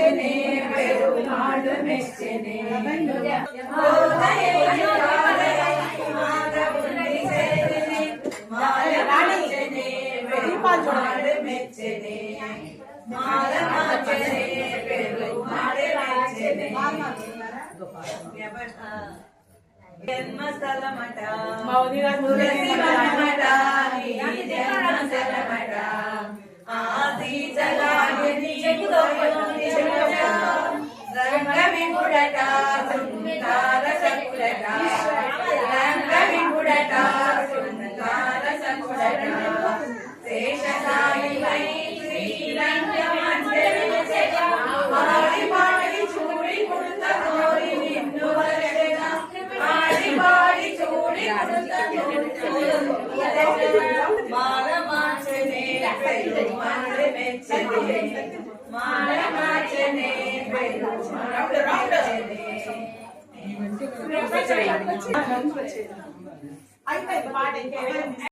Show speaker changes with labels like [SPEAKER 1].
[SPEAKER 1] మెచ్చనే పెరుమాడు మెచ్చనే జన్మస్థలమట తులసివనమట జన్మస్థలమట ఆది జలాని రంగ విముడట సుందర సకులట రంగ విముడట సుందర సకులట శేషసాయి వై శ్రీరంగ పాడి పాడి చూడి కుడుత కోరి నిన్ను వరదగా పాడి పాడి చూడి మాల మార్చనే పెరుమాళ్ మెచ్చనే మాల మార్చనే పెరుమాళ్ మెచ్చనే